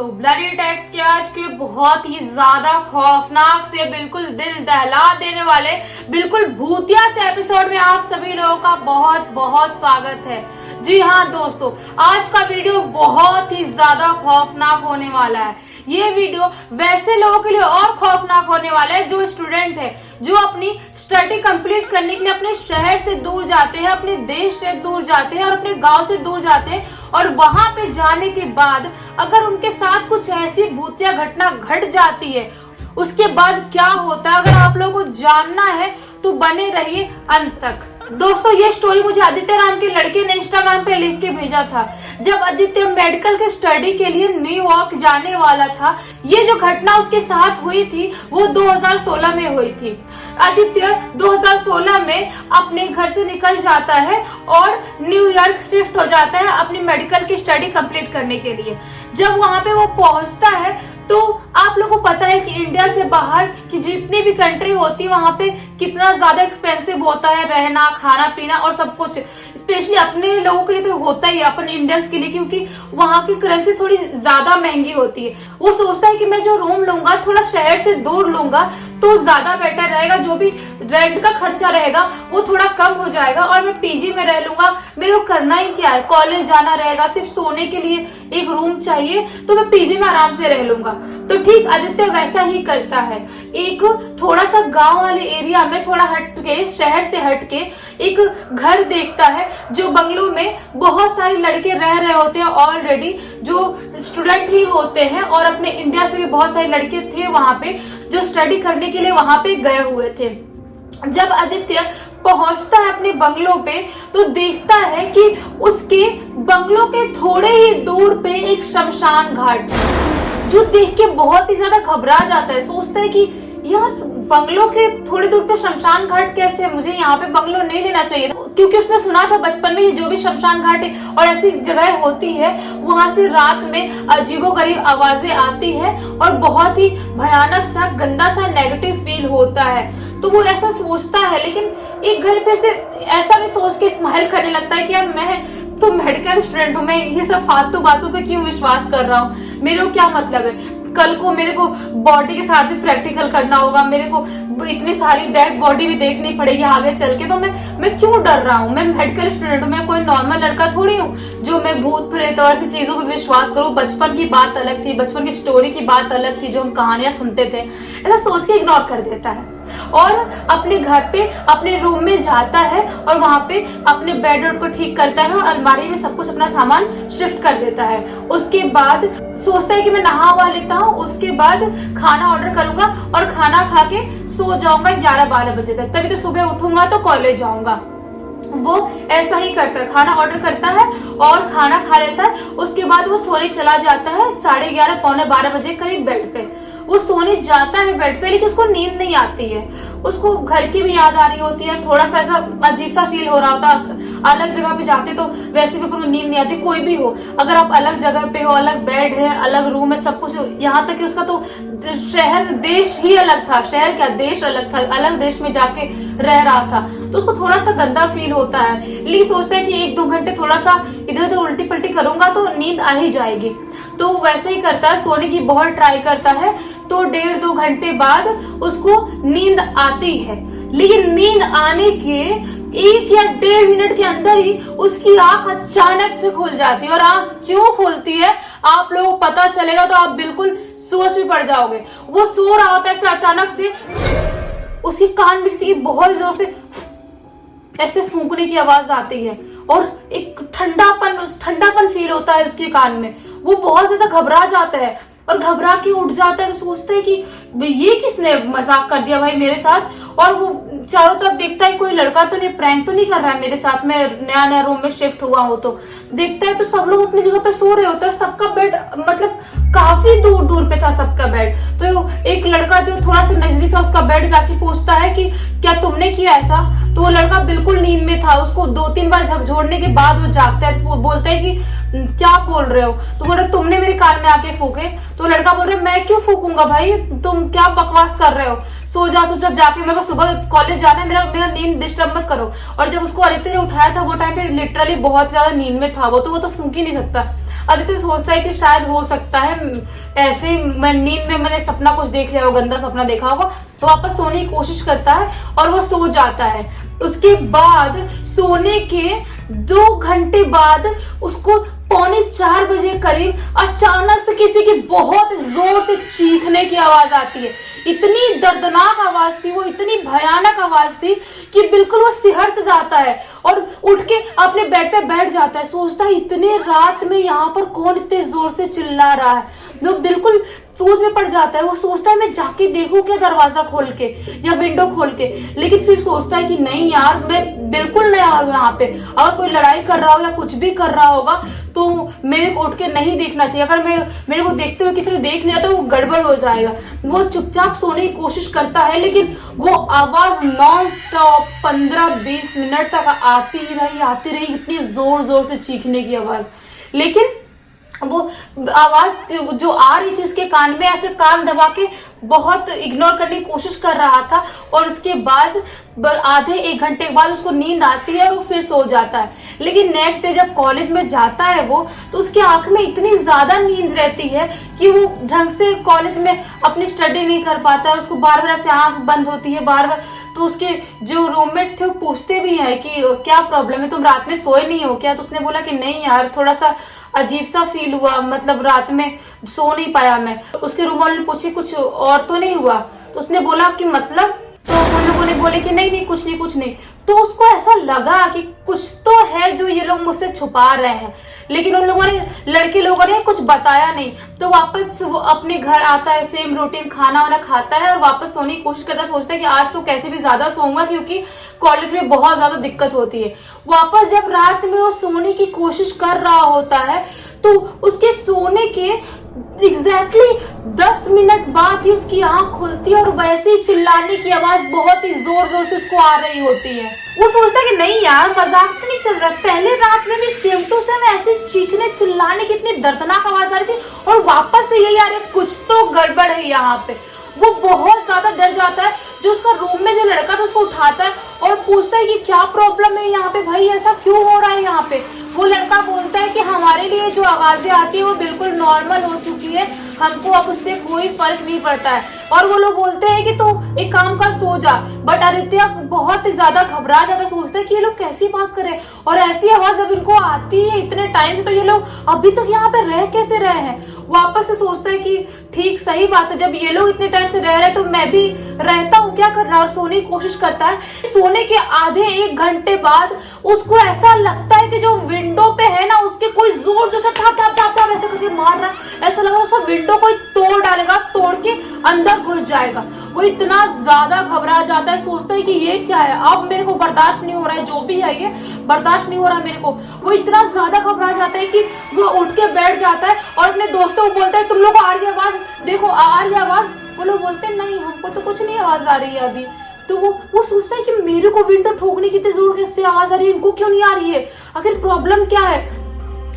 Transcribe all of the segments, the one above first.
दोस्तों, bloody tax के आज के बहुत ही ज्यादा खौफनाक से बिल्कुल दिल दहला देने वाले बिल्कुल भूतिया से एपिसोड में आप सभी लोगों का बहुत बहुत स्वागत है। जी हाँ दोस्तों, आज का वीडियो बहुत ही ज्यादा खौफनाक होने वाला है। ये वीडियो वैसे लोगों के लिए और खौफनाक होने वाला है जो स्टूडेंट है, जो अपनी स्टडी कंप्लीट करने के लिए अपने शहर से दूर जाते हैं, अपने देश से दूर जाते हैं और अपने गांव से दूर जाते हैं। और वहां पे जाने के बाद अगर उनके साथ कुछ ऐसी भूतिया घटना घट जाती है, उसके बाद क्या होता है, अगर आप लोगों को जानना है तो बने रहिए अंत तक। दोस्तों, ये स्टोरी मुझे आदित्य नाम के लड़के ने इंस्टाग्राम पे लिख के भेजा था। जब आदित्य मेडिकल के स्टडी के लिए न्यूयॉर्क जाने वाला था, ये जो घटना उसके साथ हुई थी वो 2016 में हुई थी। आदित्य 2016 में अपने घर से निकल जाता है और न्यूयॉर्क शिफ्ट हो जाता है अपनी मेडिकल की स्टडी कंप्लीट करने के लिए। जब वहां पे वो पहुंचता है तो आप लोगों को पता है कि इंडिया से बाहर की जितनी भी कंट्री होती है वहां पे कितना ज्यादा एक्सपेंसिव होता है रहना, खाना पीना और सब कुछ। स्पेशली अपने लोगों के लिए तो होता ही है, अपन इंडियंस के लिए, क्योंकि वहां की करेंसी थोड़ी ज्यादा महंगी होती है। वो सोचता है कि मैं जो रूम लूंगा थोड़ा शहर से दूर लूंगा तो ज्यादा बेटर रहेगा, जो भी रेंट का खर्चा रहेगा वो थोड़ा कम हो जाएगा और मैं पीजी में रह लूंगा। मेरे को करना ही क्या है, कॉलेज जाना रहेगा, सिर्फ सोने के लिए एक रूम चाहिए तो मैं पीजी में आराम से रह लूंगा। तो ठीक आदित्य वैसा ही करता है। एक थोड़ा सा गांव वाले एरिया में थोड़ा हट के, शहर से हट के एक घर देखता है जो बंगलों में बहुत सारे लड़के रह रहे होते हैं ऑलरेडी, जो स्टूडेंट ही होते हैं और अपने इंडिया से भी बहुत सारे लड़के थे वहां पे जो स्टडी करने के लिए वहां पे गए हुए थे। जब आदित्य पहुंचता है अपने बंगलों पे तो देखता है कि उसके बंगलों के थोड़े ही दूर पे एक शमशान घाट, जो देख के बहुत ही ज्यादा घबरा जाता है। सोचता है कि यार बंगलों के थोड़ी दूर पे शमशान घाट कैसे है, मुझे यहाँ पे बंगलो नहीं लेना चाहिए, क्योंकि उसने सुना था बचपन में जो भी शमशान घाट है और ऐसी जगह होती है वहां से रात में अजीबोगरीब आवाजें आती है और बहुत ही भयानक सा गंदा सा नेगेटिव फील होता है। तो वो ऐसा सोचता है, लेकिन एक घर पे से ऐसा भी सोच के स्माइल करने लगता है कि यार मैं तो मेडिकल स्टूडेंट हूँ, मैं ये सब फालतू बातों पे क्यों विश्वास कर रहा हूँ, मेरे को क्या मतलब है, कल को मेरे को बॉडी के साथ भी प्रैक्टिकल करना होगा, मेरे को इतनी सारी डेड बॉडी भी देखनी पड़ेगी आगे चल के, तो मैं क्यों डर रहा हूँ, मैं मेडिकल स्टूडेंट हूँ, मैं कोई नॉर्मल लड़का थोड़ी हूँ जो मैं भूत प्रेत और ऐसी चीजों पे विश्वास करूँ। बचपन की बात अलग थी, बचपन की स्टोरी की बात अलग थी जो हम कहानियां सुनते थे, ऐसा सोच के इग्नोर कर देता है और अपने घर पे अपने रूम में जाता है और वहां पे अपने बेड को ठीक करता है और अलमारी में सब कुछ अपना सामान शिफ्ट कर देता है। उसके बाद सोचता है कि मैं नहा हुआ लेता हूँ, उसके बाद खाना ऑर्डर करूंगा और खाना खा के सो जाऊंगा 11-12 बजे तक, तभी तो सुबह उठूंगा तो कॉलेज जाऊंगा। वो ऐसा ही करता है, खाना ऑर्डर करता है और खाना खा लेता है। उसके बाद वो सोने चला जाता है 11:30-12 बजे करीब बेड पे। वो सोने जाता है बेड पे, लेकिन उसको नींद नहीं आती है, उसको घर की भी याद आ रही होती है, थोड़ा सा ऐसा अजीब सा फील हो रहा होता है। अलग जगह पे जाते तो वैसे भी अपन नींद नहीं आती, कोई भी हो, अगर आप अलग जगह पे हो, अलग बेड है, अलग रूम है, सब कुछ, यहाँ तक कि उसका तो शहर देश ही अलग था, शहर क्या देश अलग था, अलग देश में जाके रह रहा था, तो उसको थोड़ा सा गंदा फील होता है। लेकिन सोचता है कि 1-2 घंटे थोड़ा सा इधर उधर उल्टी पल्टी करूंगा तो नींद आ ही जाएगी, तो वैसे ही करता है, सोने की बहुत ट्राई करता है। तो 1.5-2 घंटे बाद उसको नींद आती है, लेकिन नींद आने के 1 या 1.5 मिनट के अंदर ही उसकी आंख अचानक से खुल जाती है। और आंख क्यों खुलती है आप लोगों को पता चलेगा तो आप बिल्कुल सोच में पड़ जाओगे। वो सो रहा होता है, ऐसे अचानक से उसके कान में किसी की बहुत जोर से ऐसे फूंकने की आवाज आती है और एक ठंडापन फील होता है उसके कान में। वो बहुत ज्यादा घबरा जाता है और घबरा के उठ जाता है, तो सोचता है कि ये किसने मजाक कर दिया भाई मेरे साथ, और वो चारों तरफ देखता है कोई लड़का तो नहीं, प्रैंक तो नहीं कर रहा है मेरे साथ, मैं नया रूम में शिफ्ट हुआ हूँ। तो देखता है तो सब लोग अपनी जगह पे सो रहे होते हैं, सबका बेड मतलब काफी दूर दूर पे था सबका बेड। तो एक लड़का जो थोड़ा सा नजदीक था उसका बेड जाके पूछता है कि क्या तुमने किया ऐसा, तो वो लड़का बिल्कुल नींद में था, उसको 2-3 बार झकझोरने के बाद वो जागता है, तो वो बोलता है कि क्या बोल रहे हो, तो बोल रहे तुमने मेरे कान में आके फूके, तो लड़का बोल रहा है मैं क्यों फूकूंगा भाई, तुम क्या बकवास कर रहे हो, सो जाओ चुपचाप जाके, मेरे को सुबह कॉलेज जाना है, मेरा मेरा नींद डिस्टर्ब मत करो। और जब उसको आदित्य ने उठाया था वो टाइम पे लिटरली बहुत ज्यादा नींद में था वो तो फूक ही नहीं सकता। आदित्य सोचता है कि शायद हो सकता है ऐसे ही मैं नींद में मैंने सपना कुछ देख लिया, वो गंदा सपना देखा होगा, तो वापस सोने की कोशिश करता है और वो सो जाता है। उसके बाद सोने के 2 घंटे बाद उसको 3:45 बजे करीब अचानक से किसी की बहुत जोर से चीखने की आवाज आती है। इतनी दर्दनाक आवाज थी वो, इतनी भयानक आवाज थी कि बिल्कुल वो सिहर से जाता है और उठ के अपने बेड पे बैठ जाता है। सोचता है इतने रात में यहाँ पर कौन इतने जोर से चिल्ला रहा है, तो बिल्कुल सोच में पड़ जाता है। वो सोचता है मैं जाके देखूं क्या दरवाजा खोल के या विंडो खोल के, लेकिन फिर सोचता है कि नहीं यार मैं बिल्कुल नहीं आऊँ यहाँ पे, अगर कोई लड़ाई कर रहा हो या कुछ भी कर रहा होगा तो मेरे को उठ के नहीं देखना चाहिए, अगर मेरे को देखते हुए किसी ने देख लिया तो वो गड़बड़ हो जाएगा। वो चुपचाप सोने की कोशिश करता है लेकिन वो आवाज नॉन स्टॉप 15-20 मिनट तक आती रही, इतनी जोर जोर से चीखने की आवाज। लेकिन वो आवाज जो आ रही थी उसके कान में, ऐसे कान दबा के बहुत इग्नोर करने की कोशिश कर रहा था। और उसके बाद आधे 1 घंटे के बाद उसको नींद आती है और वो फिर सो जाता है। लेकिन नेक्स्ट डे जब कॉलेज में जाता है वो, तो उसकी आंख में इतनी ज्यादा नींद रहती है कि वो ढंग से कॉलेज में अपनी स्टडी नहीं कर पाता है। उसको बार बार ऐसे आंख बंद होती है बार बार। तो उसके जो रूममेट थे वो पूछते भी है कि क्या प्रॉब्लम है, तुम रात में सोए नहीं हो क्या? तो उसने बोला कि नहीं यार, थोड़ा सा अजीब सा फील हुआ, मतलब रात में सो नहीं पाया मैं। उसके रूम वाले ने पूछे कुछ और तो नहीं हुआ? तो उसने बोला कि मतलब, तो उन लोगों ने बोले कि नहीं कुछ नहीं। तो उसको ऐसा लगा कि कुछ तो है जो ये लोग मुझसे छुपा रहे हैं, लेकिन उन लोगों ने, लड़के लोगों ने कुछ बताया नहीं। तो वापस वो अपने घर आता है, सेम रूटीन खाना वाना खाता है और वापस सोने की कोशिश करता है। सोचता है कि आज तो कैसे भी ज्यादा सोऊंगा क्योंकि कॉलेज में बहुत ज्यादा दिक्कत होती है। वापस जब रात में वो सोने की कोशिश कर रहा होता है तो उसके सोने के एग्जैक्टली 10 मिनट बाद ही उसकी आंख खुलती है और वैसे ही चिल्लाने की आवाज बहुत ही जोर जोर से उसको आ रही होती है। वो सोचता है कि नहीं यार, मजाक तो नहीं चल रहा, पहले रात में भी सेम टू सेम ऐसे चीखने चिल्लाने की इतनी दर्दनाक आवाज आ रही थी और वापस से यही आ रही है, कुछ तो गड़बड़ है यहाँ पे। वो बहुत ज्यादा डर जाता है। जो उसका रूम में जो लड़का था उसको उठाता है और पूछता है कि क्या प्रॉब्लम है यहाँ पे भाई, ऐसा क्यों हो रहा है यहाँ पे? वो लड़का बोलता है कि हमारे लिए जो आवाजें आती है वो बिल्कुल नॉर्मल हो चुकी है, हमको अब उससे कोई फर्क नहीं पड़ता है। और वो लोग बोलते हैं कि तो एक काम कर, सो जा। बट आदित्य बहुत ज्यादा घबरा जाता, सोचता है कि ये लोग कैसी बात कर रहे हैं और ऐसी आवाज जब इनको आती है इतने टाइम से, तो ये लोग अभी तक यहाँ पे रह कैसे रहे हैं? वापस से सोचता है कि ठीक सही बात है, जब ये लोग इतने टाइम से रह रहे हैं तो मैं भी रहता हूँ, क्या करना? और सोने की कोशिश करता है। सोने के आधे 1 घंटे बाद उसको ऐसा लगता है कि जो विंडो पे है ना उसके कोई जोर जोर से थाप ऐसे करके मार रहा है। ऐसा लग रहा है उसका विंडो कोई तोड़ डालेगा, तोड़ के अंदर घुस जाएगा। वो इतना ज्यादा घबरा जाता है, सोचता है कि ये क्या है, अब मेरे को बर्दाश्त नहीं हो रहा है, जो भी है ये बर्दाश्त नहीं हो रहा है मेरे को। वो इतना ज्यादा घबरा जाता है कि वो उठ के बैठ जाता है और अपने दोस्तों को बोलता है तुम लोग को आ रही आवाज, देखो आ रही आवाज। वो लोग बोलते हैं नहीं, हमको तो कुछ नहीं आवाज आ रही है अभी। तो वो सोचता है कि मेरे को विंडो ठोकने की जोर से आवाज आ रही है, इनको क्यों नहीं आ रही है, आखिर प्रॉब्लम क्या है?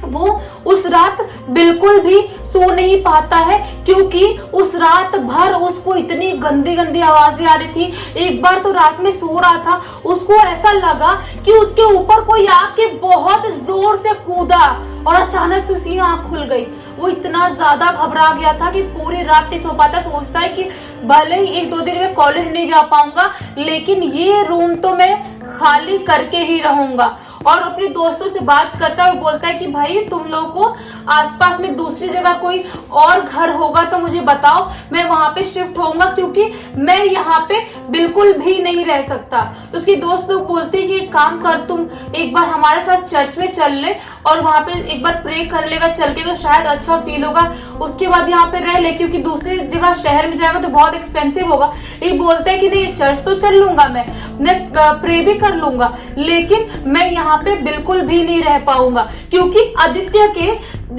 वो उस रात बिल्कुल भी सो नहीं पाता है क्योंकि उस रात भर उसको इतनी गंदी गंदी आवाजें आ रही थी। एक बार तो रात में सो रहा था, उसको ऐसा लगा कि उसके ऊपर कोई आके बहुत जोर से कूदा और अचानक से उसकी आंख खुल गई। वो इतना ज्यादा घबरा गया था कि पूरी रात नहीं सो पाता। सोचता है कि भले ही 1-2 दिन में कॉलेज नहीं जा पाऊंगा लेकिन ये रूम तो मैं खाली करके ही रहूंगा। और अपने दोस्तों से बात करता है, बोलता है कि भाई तुम लोगों को आसपास में दूसरी जगह कोई और घर होगा तो मुझे बताओ, मैं वहां पे शिफ्ट होऊंगा क्योंकि मैं यहाँ पे बिल्कुल भी नहीं रह सकता। तो उसके दोस्त लोग बोलते हैं कि एक काम कर, तुम एक बार हमारे साथ चर्च में चल ले और वहां पे एक बार प्रे कर लेगा चल के, तो शायद अच्छा फील होगा, उसके बाद यहाँ पे रह ले क्योंकि दूसरी जगह शहर में जाएगा तो बहुत एक्सपेंसिव होगा। ये बोलता है कि नहीं, चर्च तो चल लूंगा, मैं प्रे भी कर लूंगा, लेकिन मैं यहाँ पे बिल्कुल भी नहीं रह पाऊंगा क्योंकि आदित्य के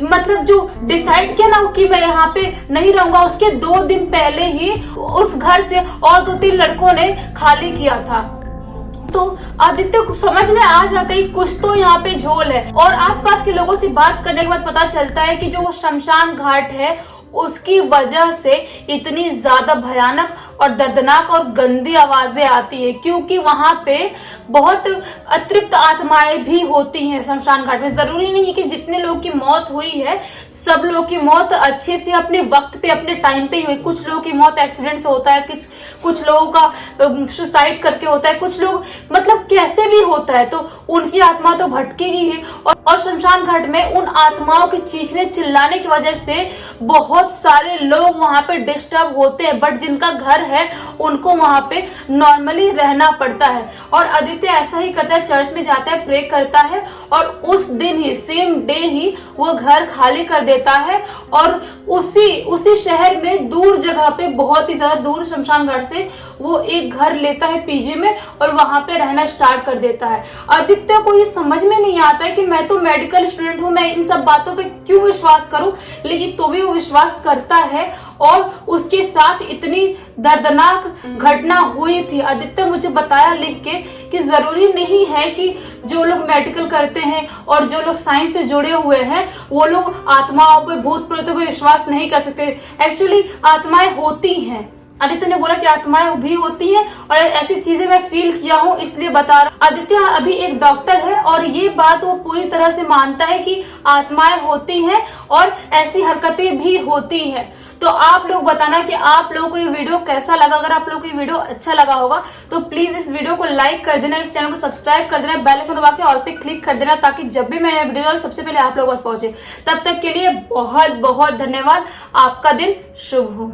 मतलब जो डिसाइड किया ना कि मैं यहाँ पे नहीं रहूंगा, उसके 2 दिन पहले ही उस घर से और 2-3 लड़कों ने खाली किया था। तो आदित्य को समझ में आ जाता है कुछ तो यहाँ पे झोल है। और आसपास के लोगों से बात करने के बाद पता चलता है कि जो वो शमशान घाट है उसकी वजह से इतनी ज्यादा भयानक और दर्दनाक और गंदी आवाजें आती है, क्योंकि वहां पे बहुत अतृप्त आत्माएं भी होती हैं शमशान घाट में। जरूरी नहीं है कि जितने लोगों की मौत हुई है सब लोगों की मौत अच्छे से अपने वक्त पे अपने टाइम पे ही हुई। कुछ लोगों की मौत एक्सीडेंट से होता है, कुछ लोगों का सुसाइड करके होता है, कुछ लोग मतलब कैसे भी होता है, तो उनकी आत्मा तो भटकेगी ही। और शमशान घाट में उन आत्माओं के चीखने चिल्लाने की वजह से बहुत सारे लोग वहां पे डिस्टर्ब होते हैं, बट जिनका घर है उनको वहां पे नॉर्मली रहना पड़ता है। और आदित्य ऐसा ही करता है, चर्च में जाता है, प्रे करता है और उस दिन ही सेम डे ही वो घर खाली कर देता है और उसी शहर में दूर जगह पे, बहुत ही ज्यादा दूर शमशान घाट से, वो एक घर लेता है पीजी में और वहां पे रहना स्टार्ट कर देता है। आदित्य को ये समझ में नहीं आता है कि मैं तो मेडिकल स्टूडेंट हूं, मैं इन सब बातों पे क्यों विश्वास करूं, लेकिन तो भी वो विश्वास करता है और उसके साथ इतनी दर्दनाक घटना हुई थी। आदित्य मुझे बताया लिख के कि जरूरी नहीं है कि जो लोग मेडिकल करते हैं और जो लोग साइंस से जुड़े हुए हैं वो लोग आत्माओं पे, भूत प्रेतों पे विश्वास नहीं कर सकते। एक्चुअली आत्माएं होती हैं। आदित्य ने बोला कि आत्माएं भी होती हैं और ऐसी चीजें मैं फील किया हूँ इसलिए बता रहा। आदित्य अभी एक डॉक्टर है और ये बात वो पूरी तरह से मानता है कि आत्माएं होती हैं और ऐसी हरकतें भी होती हैं। तो आप लोग बताना कि आप लोगों को ये वीडियो कैसा लगा। अगर आप लोगों को ये वीडियो अच्छा लगा होगा तो प्लीज इस वीडियो को लाइक कर देना, इस चैनल को सब्सक्राइब कर देना, बेल आइकन दबा के ऑल पे क्लिक कर देना, ताकि जब भी मैंने वीडियो डालूं सबसे पहले आप लोगों के पास पहुंचे। तब तक के लिए बहुत बहुत धन्यवाद। आपका दिन शुभ हो।